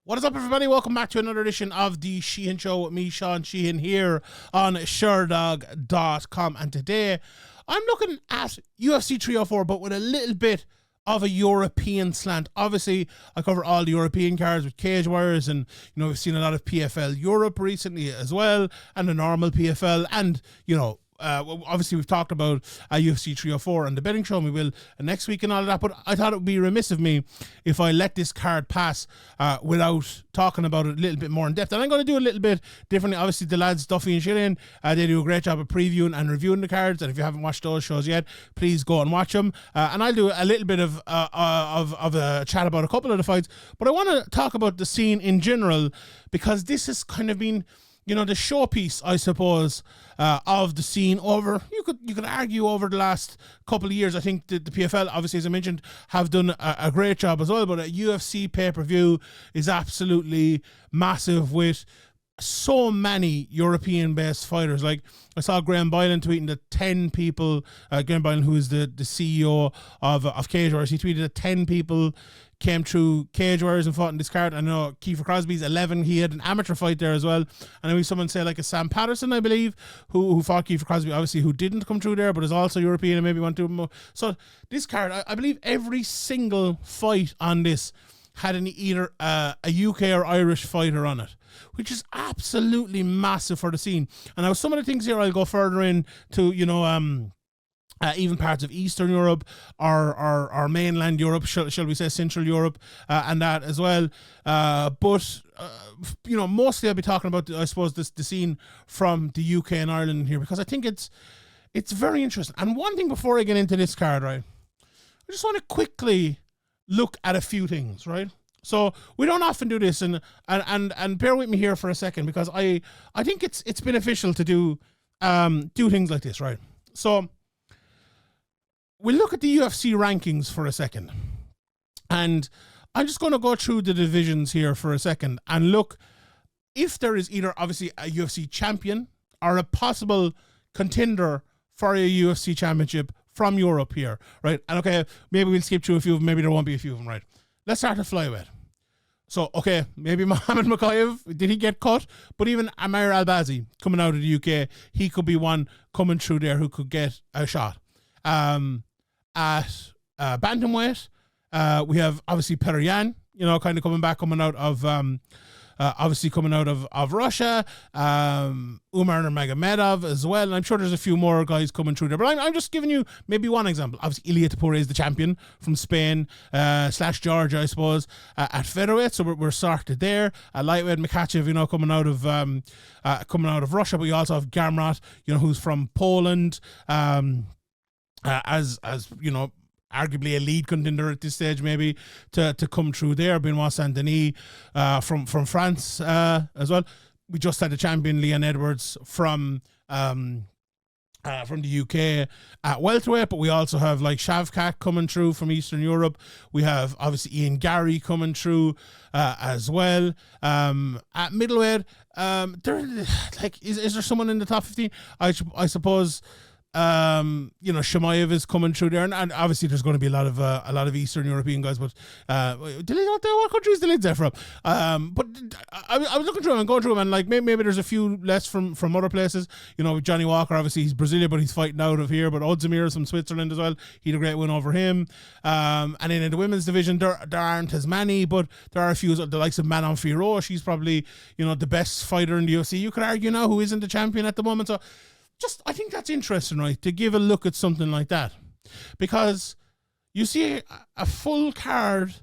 What is up, everybody? Welcome back to another edition of the Sheehan Show with me, Sean Sheehan, here on Sherdog.com. And today, I'm looking at UFC 304, but with a little bit of a European slant. Obviously, I cover all the European cards with cage wires, and we've seen a lot of PFL Europe recently as well, and the normal PFL, and obviously we've talked about UFC 304 and the betting show, and we will next week and all of that, but I thought it would be remiss of me if I let this card pass without talking about it a little bit more in depth. And I'm going to do a little bit differently. Obviously, the lads Duffy and Sheehan, they do a great job of previewing and reviewing the cards, and if you haven't watched those shows yet, please go and watch them. And I'll do a little bit of a chat about a couple of the fights, but I want to talk about the scene in general, because this has kind of been the showpiece, I suppose, of the scene over, you could argue, over the last couple of years. I think the PFL, obviously, as I mentioned, have done a great job as well, but a UFC pay-per-view is absolutely massive with so many European-based fighters. Like, I saw Graham Byland tweeting that 10 people, Graham Byland, who is the CEO of Cage Warriors, he tweeted that 10 people came through Cage Warriors and fought in this card. I know Kiefer Crosby's 11. He had an amateur fight there as well. And I know someone say like a Sam Patterson, I believe, who fought Kiefer Crosby, obviously, who didn't come through there, but is also European and maybe want to more. So this card, I believe every single fight on this had either a UK or Irish fighter on it, which is absolutely massive for the scene. And now some of the things here I'll go further in to, even parts of Eastern Europe or mainland Europe, shall we say Central Europe, and that as well. But mostly I'll be talking about, I suppose, the scene from the UK and Ireland here, because I think it's very interesting. And one thing before I get into this card, right, I just want to quickly look at a few things, right? So we don't often do this, and bear with me here for a second, because I think it's beneficial to do things like this, right? So we'll look at the UFC rankings for a second, and I'm just going to go through the divisions here for a second and look if there is either, obviously, a UFC champion or a possible contender for a UFC championship from Europe here, right? And okay, maybe we'll skip through a few of them, maybe there won't be a few of them, right? Let's start at flyweight. So, okay, maybe Mohamed Mokaev, did he get cut? But even Amir Albazi coming out of the UK, he could be one coming through there who could get a shot. At bantamweight, we have obviously Petr Yan, kind of coming out of obviously coming out of Russia, Umar Nurmagomedov as well, and I'm sure there's a few more guys coming through there, but I'm just giving you maybe one example. Obviously, Ilia Topuria is the champion from Spain / Georgia, I suppose, at featherweight, so we're sorted there. Lightweight, Makachev, coming out of Russia, but we also have Gamrot, who's from Poland, as arguably a lead contender at this stage, maybe to come through there. Benoit Saint-Denis from France as well. We just had the champion Leon Edwards from the UK at welterweight, but we also have like Shavkat coming through from Eastern Europe. We have obviously Ian Gary coming through as well. At middleweight, is there someone in the top 15? I suppose. Shemaev is coming through there, and obviously there's going to be a lot of Eastern European guys, but what country is the leads there from? But I was looking through them and going through them, and like maybe there's a few less from other places. Johnny Walker, obviously he's Brazilian, but he's fighting out of here. But Ozdemir is from Switzerland as well. He had a great win over him. And then in the women's division, there aren't as many, but there are a few. The likes of Manon Fiorot, she's probably the best fighter in the UFC. You could argue now who isn't the champion at the moment. So I think that's interesting, right, to give a look at something like that, because you see a full card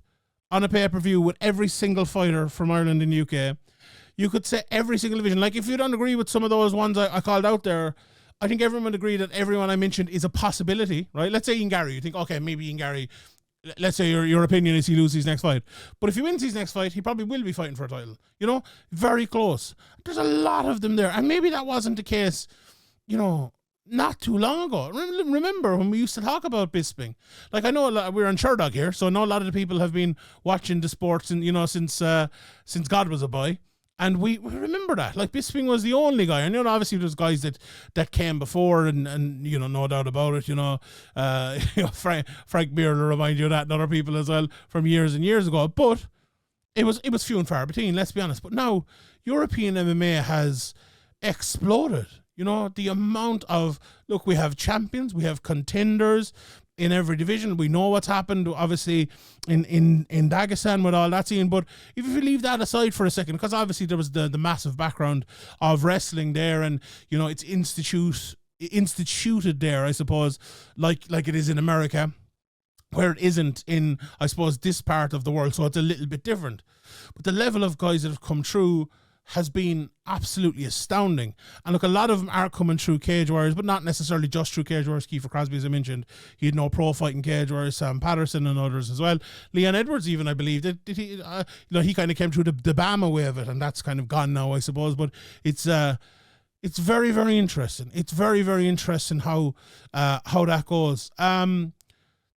on a pay-per-view with every single fighter from Ireland and UK. You could say every single division. Like, if you don't agree with some of those ones I called out there, I think everyone would agree that everyone I mentioned is a possibility, right? Let's say Ian Gary. You think, okay, maybe Ian Gary, let's say your opinion is he loses his next fight. But if he wins his next fight, he probably will be fighting for a title. Very close. There's a lot of them there. And maybe that wasn't the case not too long ago. Remember when we used to talk about Bisping? Like, I know we're on Sherdog here, so I know a lot of the people have been watching the sports and since God was a boy, and we remember that. Like, Bisping was the only guy. And obviously there's guys that came before, and no doubt about it. Frank Mir will remind you of that, and other people as well from years and years ago. But it was few and far between, let's be honest. But now European MMA has exploded. You know, the amount of, look, we have champions, we have contenders in every division. We know what's happened, obviously, in Dagestan with all that scene. But if you leave that aside for a second, because obviously there was the massive background of wrestling there, and, you know, it's instituted there, I suppose, like it is in America, where it isn't in, I suppose, this part of the world. So it's a little bit different. But the level of guys that have come through has been absolutely astounding. And look, a lot of them are coming through Cage Warriors, but not necessarily just through Cage Warriors. Kiefer Crosby, as I mentioned, he had no pro fighting Cage Warriors. Sam Patterson and others as well. Leon Edwards, even, I believe, did he? You know, he kind of came through the Bama way of it, and that's kind of gone now, I suppose. But it's very, very interesting. It's very, very interesting how that goes.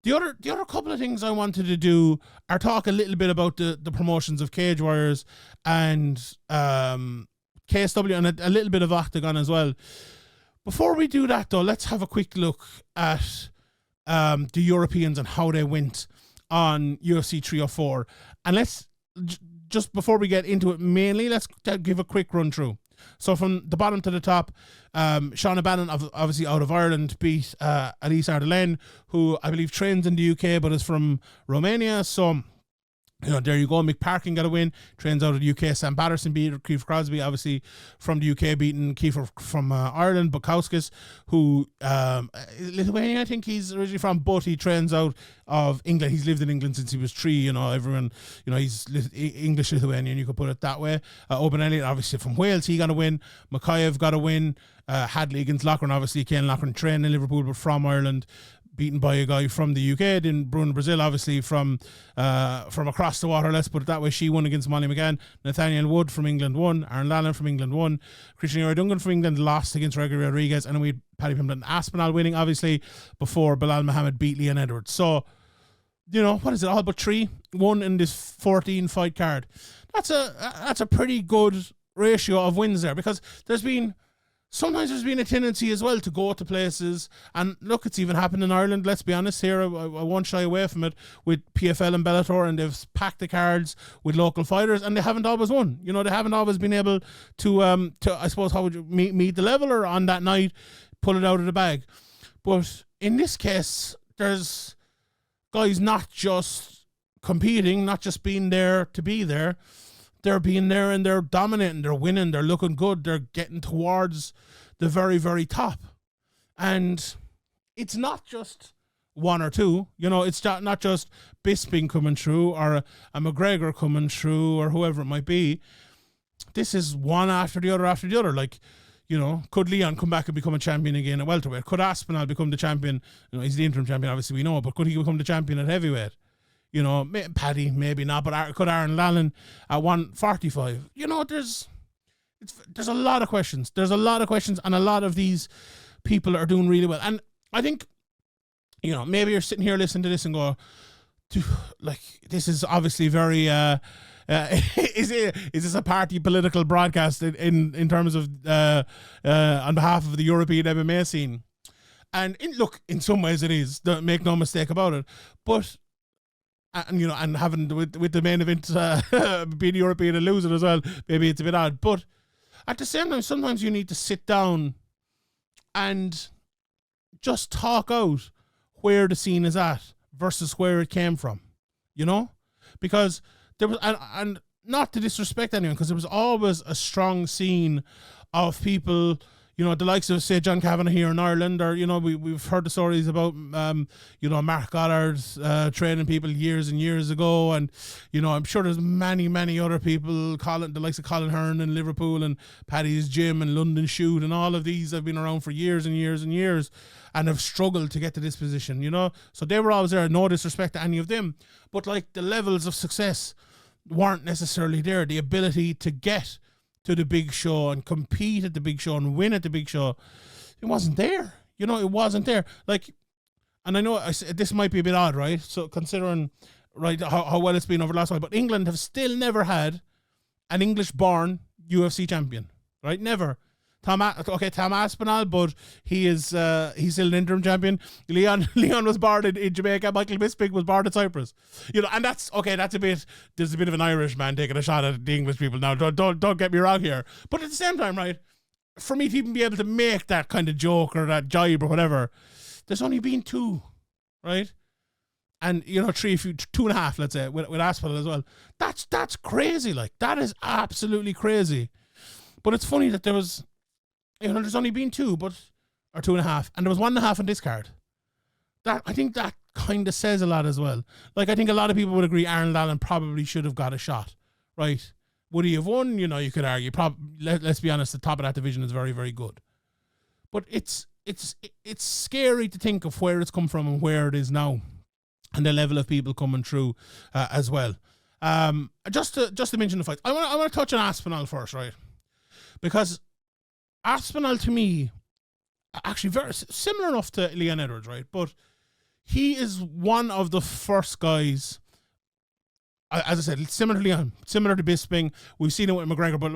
The other couple of things I wanted to do are talk a little bit about the promotions of Cage Warriors and KSW, and a little bit of Octagon as well. Before we do that, though, let's have a quick look at the Europeans and how they went on UFC 304. And let's, just before we get into it mainly, let's give a quick run through. So from the bottom to the top, Sean O'Bannon, obviously out of Ireland, beat Elise Ardelaine, who I believe trains in the UK but is from Romania. So, you know, there you go. Mick Parkin got a win, trains out of the UK. Sam Patterson beat Kiefer Crosby, obviously from the UK, beating Kiefer from Ireland. Bukowskis, who Lithuania, I think he's originally from, but he trains out of England. He's lived in England since he was 3. You know, everyone, you know, he's English Lithuanian, you could put it that way. Oban Elliott, obviously from Wales, he got a win. Makayev got a win. Hadley against Loughran, obviously Ken Loughran trained in Liverpool but from Ireland, beaten by a guy from the UK. Then Bruno Brazil, obviously from across the water, let's put it that way. She won against Molly McGann. Nathaniel Wood from England won. Aaron Lallen from England won. Christian Dungan from England lost against Gregory Rodriguez. And then we had Paddy Pimblett and Aspinall winning, obviously, before Bilal Muhammad beat Leon Edwards. So, you know, what is it, all but 3 won in this 14 fight card. That's a pretty good ratio of wins there, because sometimes there's been a tendency as well to go to places, and look, it's even happened in Ireland, let's be honest here, I won't shy away from it, with PFL and Bellator, and they've packed the cards with local fighters, and they haven't always won. You know, they haven't always been able to I suppose, how would you meet the level, or on that night pull it out of the bag. But in this case, there's guys not just competing, not just being there to be there. They're being there and they're dominating, they're winning, they're looking good, they're getting towards the very, very top. And it's not just 1 or 2, you know, it's not just Bisping coming through, or a McGregor coming through, or whoever it might be. This is one after the other. Like, you know, could Leon come back and become a champion again at welterweight? Could Aspinall become the champion? You know, he's the interim champion, obviously we know, but could he become the champion at heavyweight? You know, Paddy, maybe not, but could Aaron Lallen at 145? You know, there's a lot of questions. There's a lot of questions, and a lot of these people are doing really well. And I think, you know, maybe you're sitting here listening to this and go, like, this is obviously very, is this a party political broadcast in terms of, on behalf of the European MMA scene? And look, in some ways it is, make no mistake about it. But, and you know, and having with the main event being European and losing as well, maybe it's a bit odd. But at the same time, sometimes you need to sit down and just talk out where the scene is at versus where it came from, you know? Because there was, and not to disrespect anyone, because there was always a strong scene of people, you know, the likes of, say, John Kavanagh here in Ireland, or, you know, we've heard the stories about, you know, Mark Goddard training people years and years ago. And, you know, I'm sure there's many, many other people, the likes of Colin Hearn in Liverpool, and Paddy's Gym and London Shoot, and all of these have been around for years and years and years and have struggled to get to this position, you know. So they were always there, no disrespect to any of them. But, like, the levels of success weren't necessarily there. The ability to get to the big show and compete at the big show and win at the big show, it wasn't there. You know, it wasn't there. Like, and I know this might be a bit odd, right? So considering, right, how well it's been over the last while, but England have still never had an English-born UFC champion, right? Never. Tom Aspinall, but he's still an interim champion. Leon was born in Jamaica. Michael Bisping was born in Cyprus. You know, and that's okay. There's a bit of an Irish man taking a shot at the English people now. Don't get me wrong here. But at the same time, right, for me to even be able to make that kind of joke or that jibe or whatever, there's only been 2, right? And, you know, 2.5, let's say, with Aspinall as well. That's crazy. Like, that is absolutely crazy. But it's funny that there was, you know, there's only been 2, or 2.5, and there was 1.5 on this card. I think that kind of says a lot as well. Like, I think a lot of people would agree Arnold Allen probably should have got a shot, right? Would he have won? You know, you could argue. Let's be honest, the top of that division is very, very good. But it's scary to think of where it's come from and where it is now, and the level of people coming through as well. Just to mention the fight, I want to touch on Aspinall first, right? Because Aspinall, to me, actually very similar enough to Leon Edwards, right? But he is one of the first guys, as I said, similar to Leon, similar to Bisping. We've seen it with McGregor, but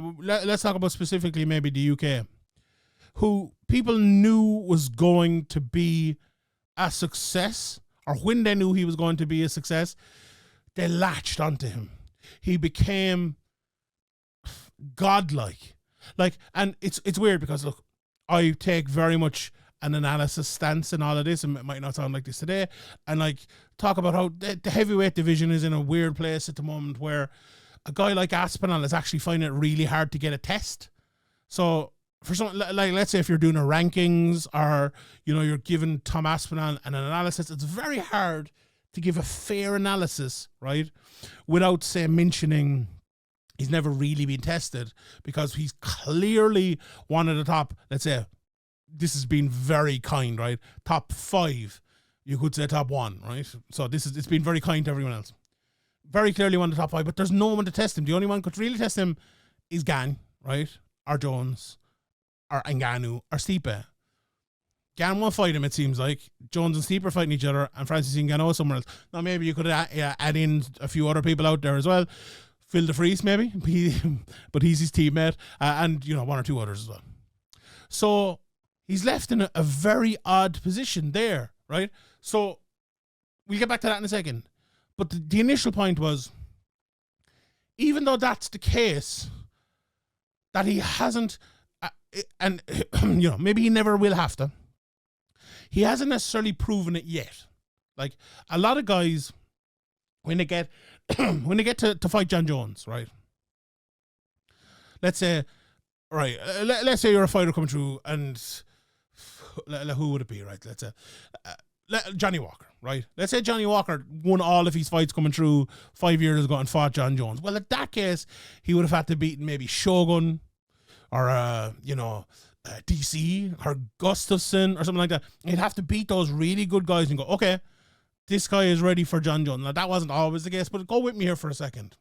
let's talk about specifically maybe the UK, who people knew was going to be a success, or when they knew he was going to be a success, they latched onto him. He became godlike. Like, and it's weird because, look, I take very much an analysis stance in all of this, and it might not sound like this today, and like talk about how the heavyweight division is in a weird place at the moment where a guy like Aspinall is actually finding it really hard to get a test. So for some, like, let's say if you're doing a rankings, or, you know, you're giving Tom Aspinall an analysis, it's very hard to give a fair analysis, right, without, say, mentioning he's never really been tested, because he's clearly one of the top, let's say, this has been very kind, right? Top 5, you could say top 1, right? So it's been very kind to everyone else. Very clearly one of the top 5, but there's no one to test him. The only one who could really test him is Gan, right? Or Jones, or Ngannou, or Stipe. Gan won't fight him, it seems like. Jones and Stipe are fighting each other, and Francis Ngannou somewhere else. Now, maybe you could add in a few other people out there as well. Phil de Vries, maybe, but he's his teammate, and, you know, 1 or 2 others as well. So he's left in a very odd position there, right? So we'll get back to that in a second. But the initial point was, even though that's the case, that he hasn't, and, you know, maybe he never will have to, he hasn't necessarily proven it yet. Like, a lot of guys, when they get to fight John Jones, right? Let's say, right, let's say you're a fighter coming through, and who would it be, right? Let's say Johnny Walker, right? Let's say Johnny Walker won all of his fights coming through 5 years ago and fought John Jones. Well, in that case, he would have had to beat maybe Shogun, or you know, DC, or Gustafsson, or something like that. He'd have to beat those really good guys and go, okay, this guy is ready for John Jones. Now, that wasn't always the case, but go with me here for a second.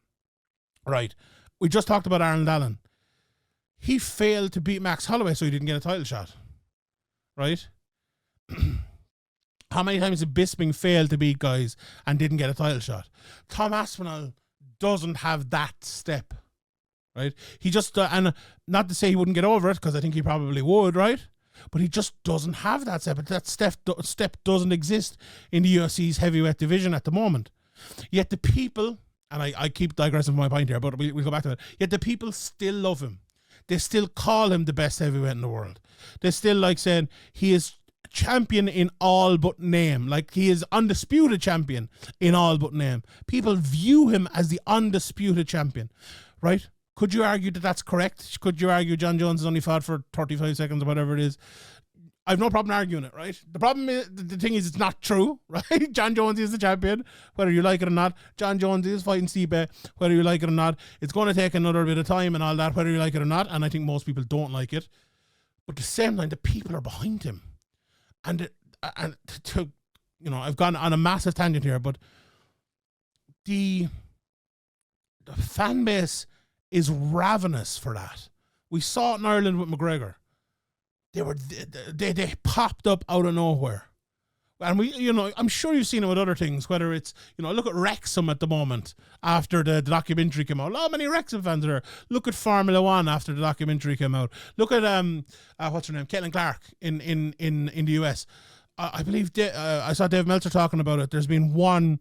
Right. We just talked about Arnold Allen. He failed to beat Max Holloway, so he didn't get a title shot. Right? How many times did Bisping fail to beat guys and didn't get a title shot? Tom Aspinall doesn't have that step. Right? He just, and not to say he wouldn't get over it, because I think he probably would, right? But he just doesn't have that step. That step doesn't exist in the UFC's heavyweight division at the moment. Yet the people, and I keep digressing from my point here, but we'll go back to it. Yet the people still love him. They still call him the best heavyweight in the world. They still like saying he is champion in all but name. Like, he is undisputed champion in all but name. People view him as the undisputed champion, right? Could you argue that that's correct? Could you argue John Jones has only fought for 35 seconds or whatever it is? I've no problem arguing it, right? The problem is, the thing is, it's not true, right? John Jones is the champion, whether you like it or not. John Jones is fighting Stipe, whether you like it or not. It's going to take another bit of time and all that, whether you like it or not. And I think most people don't like it. But at the same time, the people are behind him. And to, you know, I've gone on a massive tangent here, but the fan base is ravenous for that. We saw it in Ireland with McGregor. They popped up out of nowhere And I'm sure you've seen it with other things, whether it's, look at Wrexham at the moment after the documentary came out. How many Wrexham fans are there? Look at Formula One after the documentary came out. Look at, what's her name? Caitlin Clark in the US. I believe, I saw Dave Meltzer talking about it. There's been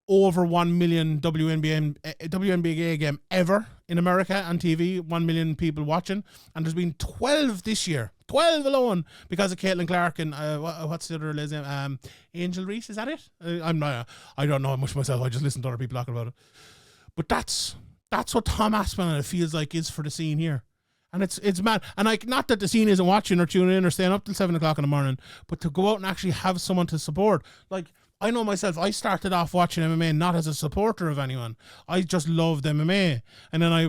over 1 million WNBA game ever in America on TV, 1 million people watching, and there's been 12 this year, 12 alone, because of Caitlin Clark and what's the other lady's name? Angel Reese, is that it? I don't know much myself. I just listen to other people talking about it. But that's what Tom Aspinall feels like is for the scene here. And it's mad. And not that the scene isn't watching or tuning in or staying up till 7 o'clock in the morning, but to go out and actually have someone to support. Like, I know myself, I started off watching MMA not as a supporter of anyone. I just loved MMA. And then I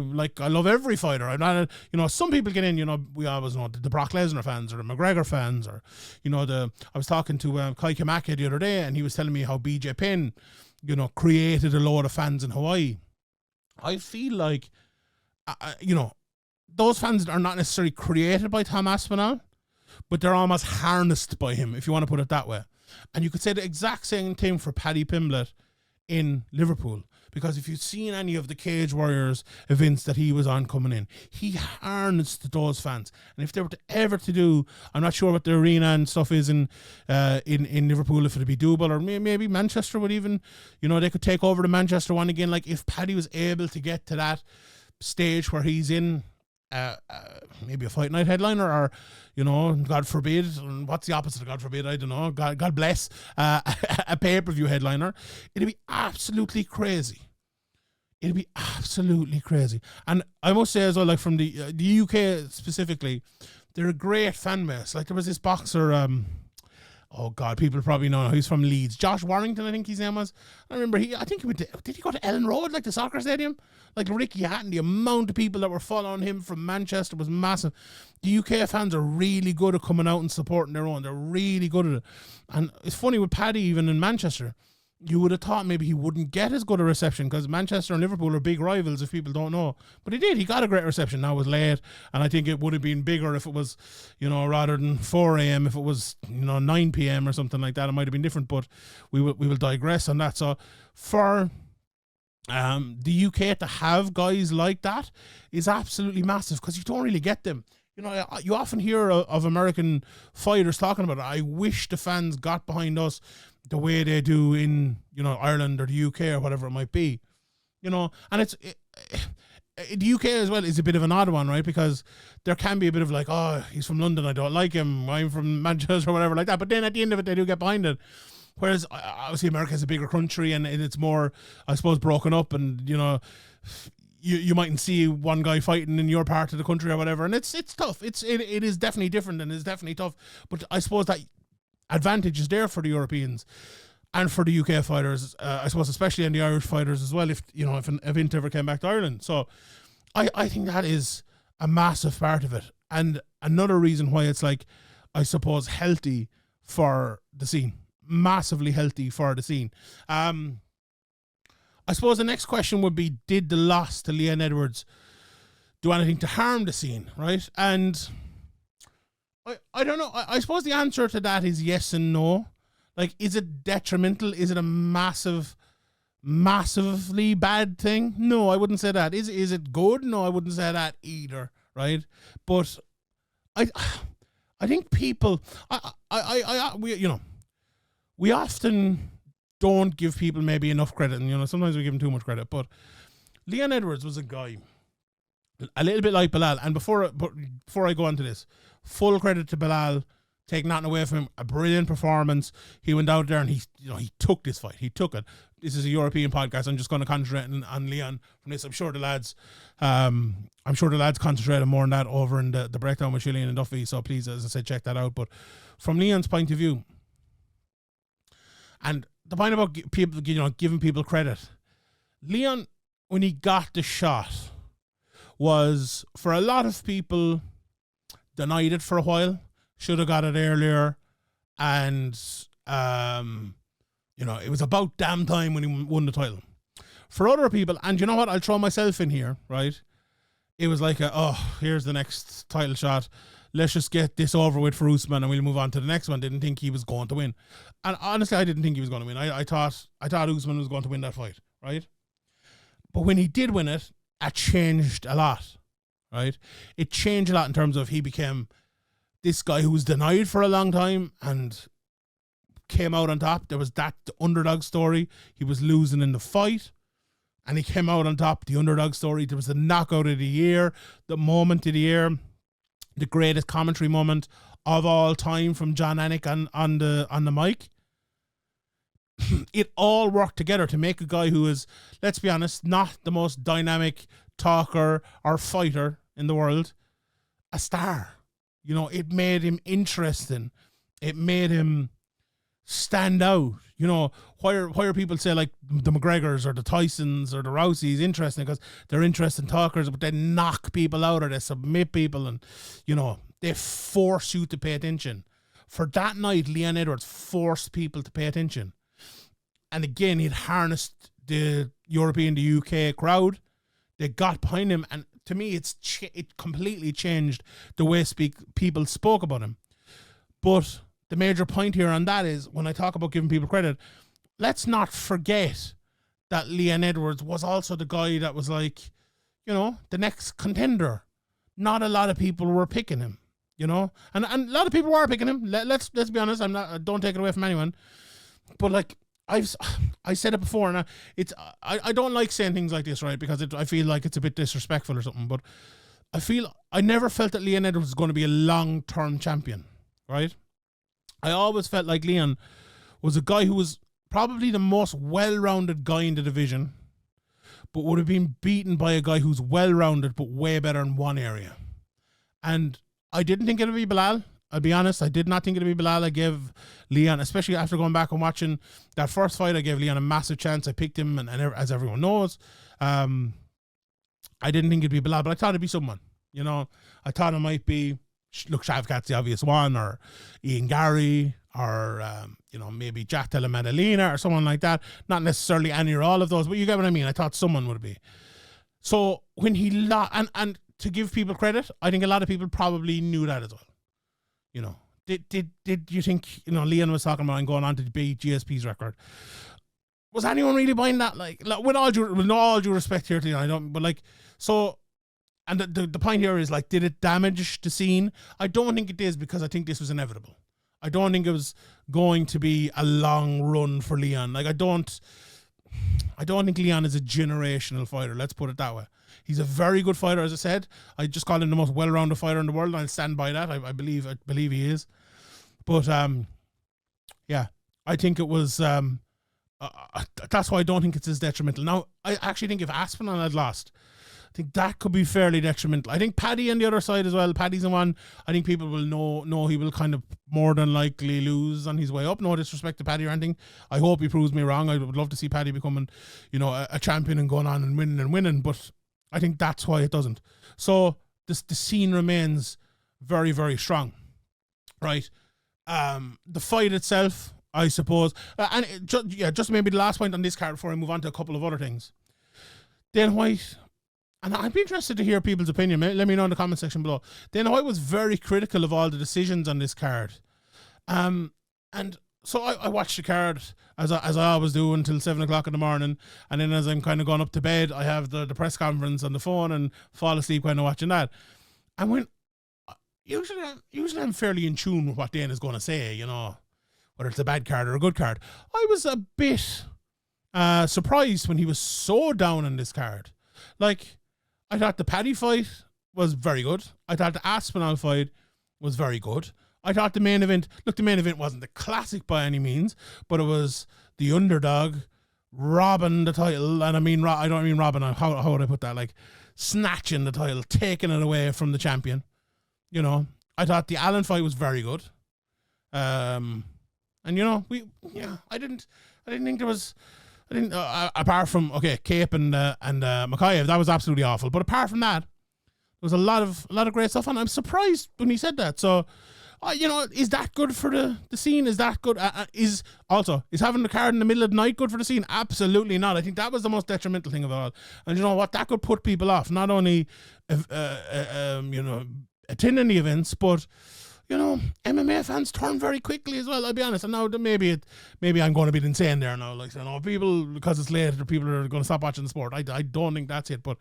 love every fighter. I'm not, some people get in, we always know the Brock Lesnar fans or the McGregor fans, or, I was talking to Kai Kamaka the other day, and he was telling me how BJ Penn, created a load of fans in Hawaii. I feel like, those fans are not necessarily created by Tom Aspinall, but they're almost harnessed by him, if you want to put it that way. And you could say the exact same thing for Paddy Pimblett in Liverpool, because if you've seen any of the Cage Warriors events that he was on coming in, he harnessed those fans. And if they were to ever to do, I'm not sure what the arena and stuff is in Liverpool, if it'd be doable, or maybe Manchester would even, they could take over the Manchester one again. Like, if Paddy was able to get to that stage where he's in maybe a fight night headliner, or God forbid, what's the opposite of God forbid, I don't know, God bless, a pay-per-view headliner, it'd be absolutely crazy. And I must say as well, like, from the UK specifically, they're a great fan base. Like, there was this boxer, oh God, people probably know, he's from Leeds, Josh Warrington, I think his name was. I remember did he go to Ellen Road, like the soccer stadium? Like Ricky Hatton, the amount of people that were following him from Manchester was massive. The UK fans are really good at coming out and supporting their own. They're really good at it. And it's funny with Paddy, even in Manchester, you would have thought maybe he wouldn't get as good a reception, because Manchester and Liverpool are big rivals, if people don't know. But he did. He got a great reception. Now it was late, and I think it would have been bigger if it was, rather than 4 a.m., if it was, 9 p.m. or something like that. It might have been different, but we will digress on that. So for the UK to have guys like that is absolutely massive, because you don't really get them. You often hear of American fighters talking about it. I wish the fans got behind us the way they do in, Ireland or the UK or whatever it might be, and the UK as well is a bit of an odd one, right? Because there can be a bit of like, oh, he's from London, I don't like him, I'm from Manchester or whatever like that. But then at the end of it, they do get behind it. Whereas obviously America is a bigger country, and it's more, I suppose, broken up, and, you mightn't see one guy fighting in your part of the country or whatever. And it's tough. It is definitely different, and it's definitely tough. But I suppose that advantage is there for the Europeans and for the UK fighters, I suppose, especially in the Irish fighters as well, if an event ever came back to Ireland. So I think that is a massive part of it, and another reason why it's, like, I suppose, healthy for the scene, massively healthy for the scene. I suppose the next question would be, did the loss to Leon Edwards do anything to harm the scene, right? And I don't know. I suppose the answer to that is yes and no. Like, is it detrimental? Is it a massively bad thing? No, I wouldn't say that. Is it good? No, I wouldn't say that either, right? But I think people, we often don't give people maybe enough credit, and sometimes we give them too much credit. But Leon Edwards was a guy a little bit like Bilal. And before I go on to this, full credit to Bilal, take nothing away from him, a brilliant performance. He went out there and he took this fight. He took it. This is a European podcast. I'm just going to concentrate on Leon from this. I'm sure the lads concentrated more on that over in the breakdown with Sheehan and Duffy. So please, as I said, check that out. But from Leon's point of view, and the point about people, giving people credit, Leon, when he got the shot, was, for a lot of people, denied it for a while, should have got it earlier, and it was about damn time when he won the title. For other people, and you know what, I'll throw myself in here, right? It was like, here's the next title shot. let's just get this over with for Usman and we'll move on to the next one. Didn't think he was going to win. And honestly, I didn't think he was going to win. I thought Usman was going to win that fight, right? But when he did win it, it changed a lot, right? It changed a lot in terms of he became this guy who was denied for a long time and came out on top. There was the underdog story. He was losing in the fight and he came out on top. The underdog story. There was the knockout of the year, the moment of the year, the greatest commentary moment of all time from John Anik on the mic. It all worked together to make a guy who is, let's be honest, not the most dynamic talker or fighter in the world, a star. You know, it made him interesting. It made him stand out. You know, why are people say like the McGregors or the Tysons or the Rouseys interesting? Because they're interesting talkers, but they knock people out or they submit people and, you know, they force you to pay attention. For that night, Leon Edwards forced people to pay attention. And again, he'd harnessed the European, the UK crowd. They got behind him. And to me, it completely changed the way people spoke about him. But the major point here on that is, when I talk about giving people credit, let's not forget that Leon Edwards was also the guy that was like, you know, the next contender. Not a lot of people were picking him, you know, and a lot of people were picking him. Let's be honest. Don't take it away from anyone, but like I said it before, and I don't like saying things like this, right? Because I feel like it's a bit disrespectful or something. But I never felt that Leon Edwards was going to be a long-term champion, right? I always felt like Leon was a guy who was probably the most well-rounded guy in the division, but would have been beaten by a guy who's well-rounded but way better in one area. And I didn't think it would be Belal. I'll be honest, I did not think it would be Belal. I gave Leon, especially after going back and watching that first fight, I gave Leon a massive chance. I picked him, and as everyone knows, I didn't think it'd be Belal, but I thought it'd be someone. You know, I thought it might be, look, Shavkat's the obvious one, or Ian Gary, or, you know, maybe Jack Della Maddalena or someone like that. Not necessarily any or all of those, but you get what I mean. I thought someone would be. So when he lost, and to give people credit, I think a lot of people probably knew that as well. You know, did you think, you know, Leon was talking about going on to beat GSP's record? Was anyone really buying that? Like with all due respect here to Leon, I don't, but like, so, and the point here is like, did it damage the scene? I don't think it is, because I think this was inevitable. I don't think it was going to be a long run for Leon. Like I don't think Leon is a generational fighter. Let's put it that way. He's a very good fighter, as I said. I just call him the most well-rounded fighter in the world, and I'll stand by that. I believe he is. But yeah, I think it was. That's why I don't think it's as detrimental. Now, I actually think if Aspinall had lost, I think that could be fairly detrimental. I think Paddy on the other side as well. Paddy's the one. I think people will know he will kind of more than likely lose on his way up. No disrespect to Paddy or anything. I hope he proves me wrong. I would love to see Paddy becoming, you know, a champion and going on and winning. But I think that's why it doesn't. So the scene remains very, very strong, right? The fight itself, I suppose, and just maybe the last point on this card before I move on to a couple of other things. Dana White, and I'd be interested to hear people's opinion. Let me know in the comment section below. Dana White was very critical of all the decisions on this card, and so I watched the card as I always do until 7 o'clock in the morning, and then as I'm kind of going up to bed, I have the press conference on the phone and fall asleep kind of watching that. And when usually I'm fairly in tune with what Dana's going to say, you know, whether it's a bad card or a good card. I was a bit surprised when he was so down on this card. Like, I thought the Paddy fight was very good. I thought the Aspinall fight was very good. I thought the main event wasn't the classic by any means, but it was the underdog robbing the title. And I don't mean robbing, how would I put that? Like, snatching the title, taking it away from the champion. You know, I thought the Allen fight was very good. And you know, I didn't think there was, apart from, okay, Cape and Makayev, that was absolutely awful. But apart from that, there was a lot of great stuff, and I'm surprised when he said that. So, you know, is that good for the scene? Is that good? Is having the card in the middle of the night good for the scene? Absolutely not. I think that was the most detrimental thing of it all. And you know what? That could put people off. Not only, you know, attending the events, but you know, MMA fans turn very quickly as well, I'll be honest. And now maybe I'm going to be insane there now. Like, you know, people, because it's late, people are going to stop watching the sport. I don't think that's it. But,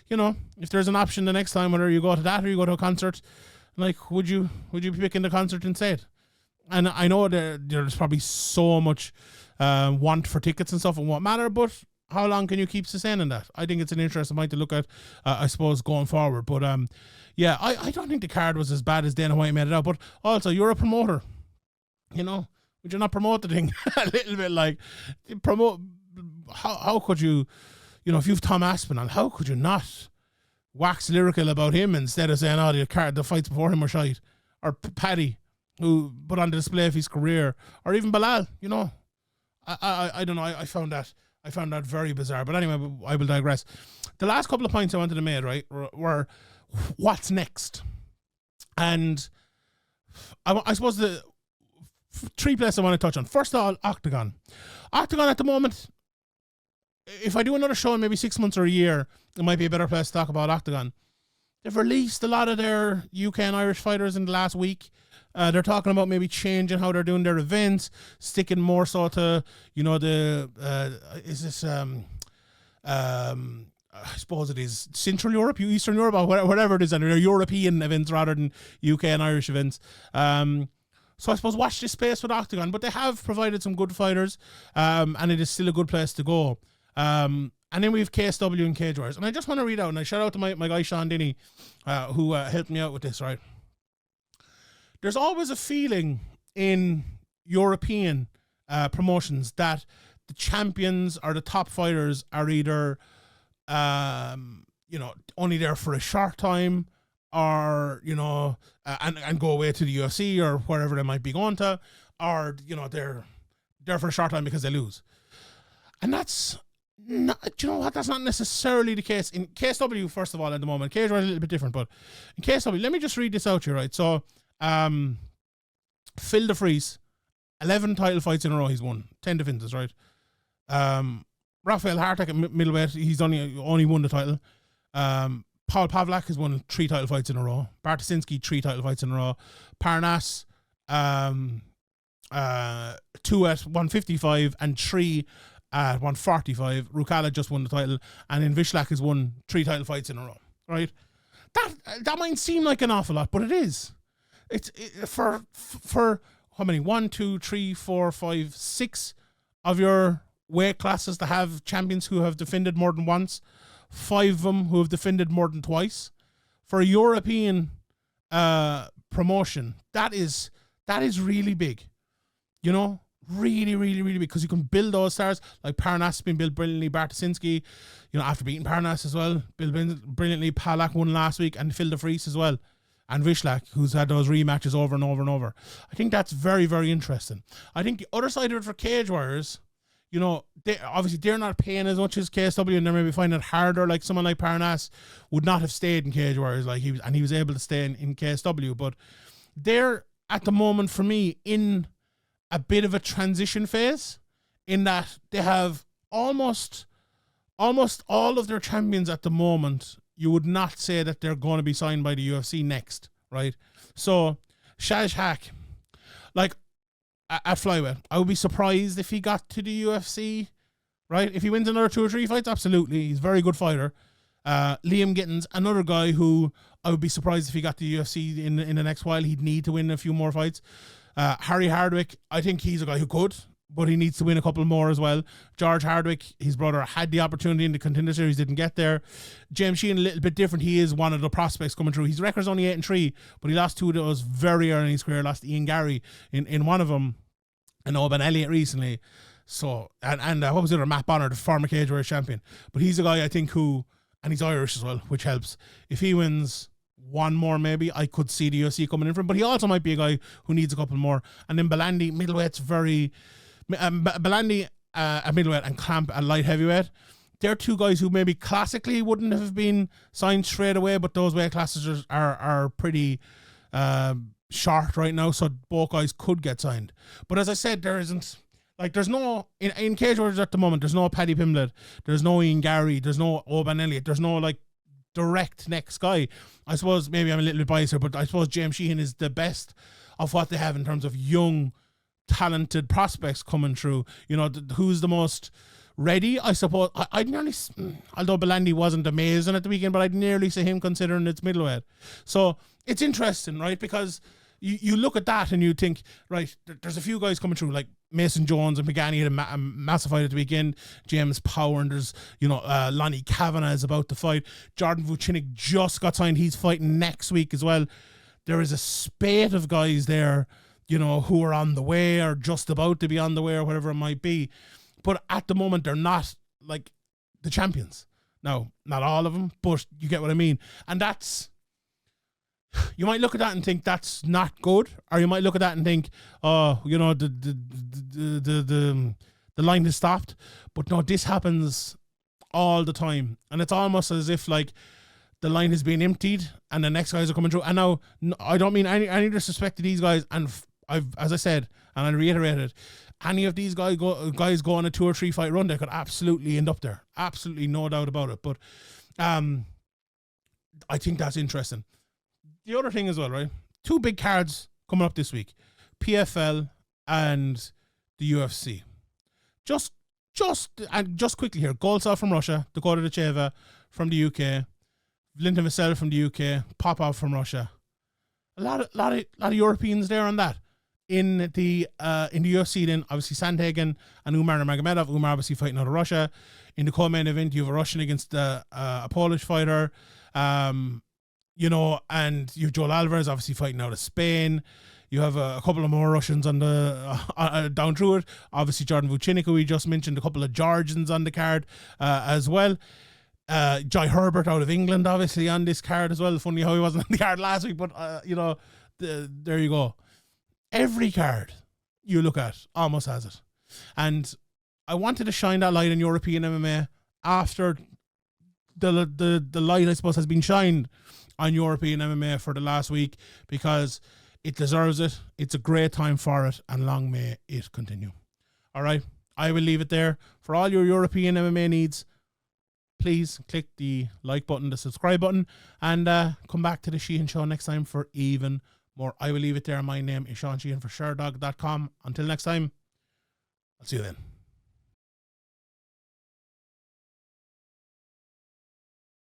you know, if there's an option the next time, whether you go to that or you go to a concert, like, would you be picking the concert instead? And I know there's probably so much want for tickets and stuff and what matter, but how long can you keep sustaining that? I think it's an interesting point to look at, I suppose, going forward. But yeah, I don't think the card was as bad as Dana White made it out. But also, you're a promoter. You know, would you not promote the thing a little bit? Like, promote? How could you, you know, if you've Tom Aspinall, how could you not wax lyrical about him instead of saying, oh, the fights before him were shite? Or Paddy, who put on the display of his career, or even Bilal, you know. I don't know. I found that very bizarre. But anyway, I will digress. The last couple of points I wanted to make, right, were what's next. And I suppose the three places I want to touch on. First of all, Octagon. Octagon at the moment, if I do another show in maybe 6 months or a year, it might be a better place to talk about Octagon. They've released a lot of their UK and Irish fighters in the last week. They're talking about maybe changing how they're doing their events, sticking more so to, you know, I suppose it is Central Europe, Eastern Europe, or whatever it is, and they're European events rather than UK and Irish events. So I suppose watch this space with Octagon, but they have provided some good fighters, and it is still a good place to go. And then we have KSW and Cage Warriors. And I just want to read out, and I shout out to my guy Sean Denny, who helped me out with this, right? There's always a feeling in European promotions that the champions or the top fighters are either, you know, only there for a short time, or, you know, and go away to the UFC or wherever they might be going to, or, you know, they're there for a short time because they lose. And that's not, you know what, that's not necessarily the case in KSW. First of all, at the moment, KSW is a little bit different, but in KSW, let me just read this out here, right? So, Phil DeFries, 11 title fights in a row he's won, 10 defenses, right? Rafael Hartek at middleweight, he's only won the title. Paul Pavlak has won 3 title fights in a row. Bartosinski, 3 title fights in a row. Parnas, 2 at 155 and 3 at 145. Rukala just won the title, and then Vishlak has won 3 title fights in a row, right? That might seem like an awful lot, but it is. It's for how many? 1, 2, 3, 4, 5, 6 of your weight classes to have champions who have defended more than once, 5 of them who have defended more than twice. For a European promotion, that is really big. You know, really, really, really big, because you can build those stars. Like Parnas has been built brilliantly. Bartosinski, you know, after beating Parnas as well, built brilliantly. Palak won last week, and Phil DeFries as well. And Vishlak, who's had those rematches over and over and over. I think that's very, very interesting. I think the other side of it for Cage Warriors, you know, they're not paying as much as KSW, and they're maybe finding it harder. Like someone like Parnas would not have stayed in Cage Warriors, like he was able to stay in KSW. But they're at the moment, for me, in a bit of a transition phase, in that they have almost all of their champions at the moment. You would not say that they're going to be signed by the UFC next, right? So, Shaj Haq, like, at flyweight, I would be surprised if he got to the UFC, right? If he wins another 2 or 3 fights, absolutely. He's a very good fighter. Liam Gittins, another guy who I would be surprised if he got to the UFC in the next while. He'd need to win a few more fights. Harry Hardwick, I think he's a guy who could, but he needs to win a couple more as well. George Hardwick, his brother, had the opportunity in the Contender Series, didn't get there. James Sheehan, a little bit different. He is one of the prospects coming through. His record's only 8-3, but he lost 2 of those very early in his career. Lost Ian Gary in one of them, and Oban Elliott recently. So, and what was the other? Matt Bonner, the former Cage Warriors champion. But he's a guy, I think, who, and he's Irish as well, which helps. If he wins one more, maybe I could see the UFC coming in for him. But he also might be a guy who needs a couple more. And then Belandi, middleweight's very... Belandi at middleweight and Clamp at light heavyweight. They're 2 guys who maybe classically wouldn't have been signed straight away, but those weight classes are pretty short right now, so both guys could get signed. But as I said, there's no in Cage Warriors at the moment. There's no Paddy Pimblett, there's no Ian Gary, there's no Oban Elliott, there's no like direct next guy. I suppose maybe I'm a little bit biased here, but I suppose James Sheehan is the best of what they have in terms of young, talented prospects coming through. You know, who's the most ready? I suppose I'd nearly, although Belandi wasn't amazing at the weekend, but I'd nearly say him considering it's middleweight. So it's interesting, right? Because you look at that and you think, right, there's a few guys coming through, like Mason Jones and Pagani had a massive fight at the weekend. James Power, and there's, Lonnie Kavanagh is about to fight. Jordan Vucinic just got signed. He's fighting next week as well. There is a spate of guys there, who are on the way or just about to be on the way or whatever it might be. But at the moment, they're not like the champions. Now, not all of them, but you get what I mean. And you might look at that and think that's not good, or you might look at that and think, oh, the line has stopped. But no, this happens all the time, and it's almost as if like the line has been emptied and the next guys are coming through. And now I don't mean any disrespect to these guys, and as I said, and I reiterated, any of these guys go on a 2 or 3 fight run, they could absolutely end up there, absolutely no doubt about it. But I think that's interesting. The other thing as well, right? 2 big cards coming up this week: PFL and the UFC. Just quickly here: Goltsov from Russia, Dakota Dacheva from the UK, Valentin Vassell from the UK, Popov from Russia. A lot of Europeans there on that. In the UFC, then obviously Sandhagen and Umar Nurmagomedov. Umar obviously fighting out of Russia. In the co-main event, you have a Russian against a Polish fighter. And you have Joel Alvarez obviously fighting out of Spain. You have a couple of more Russians on the down through it. Obviously Jordan Vucinic, who we just mentioned, a couple of Georgians on the card as well. Jai Herbert out of England, obviously on this card as well. Funny how he wasn't on the card last week, but there you go. Every card you look at almost has it. And I wanted to shine that light on European MMA after the light, I suppose, has been shined on European MMA for the last week, because it deserves it. It's a great time for it, and long may it continue. All right, I will leave it there. For all your European MMA needs, please click the like button, the subscribe button, and come back to the Sheehan Show next time for even more. I will leave it there. My name is Sean Sheehan for Sherdog.com. Until next time, I'll see you then.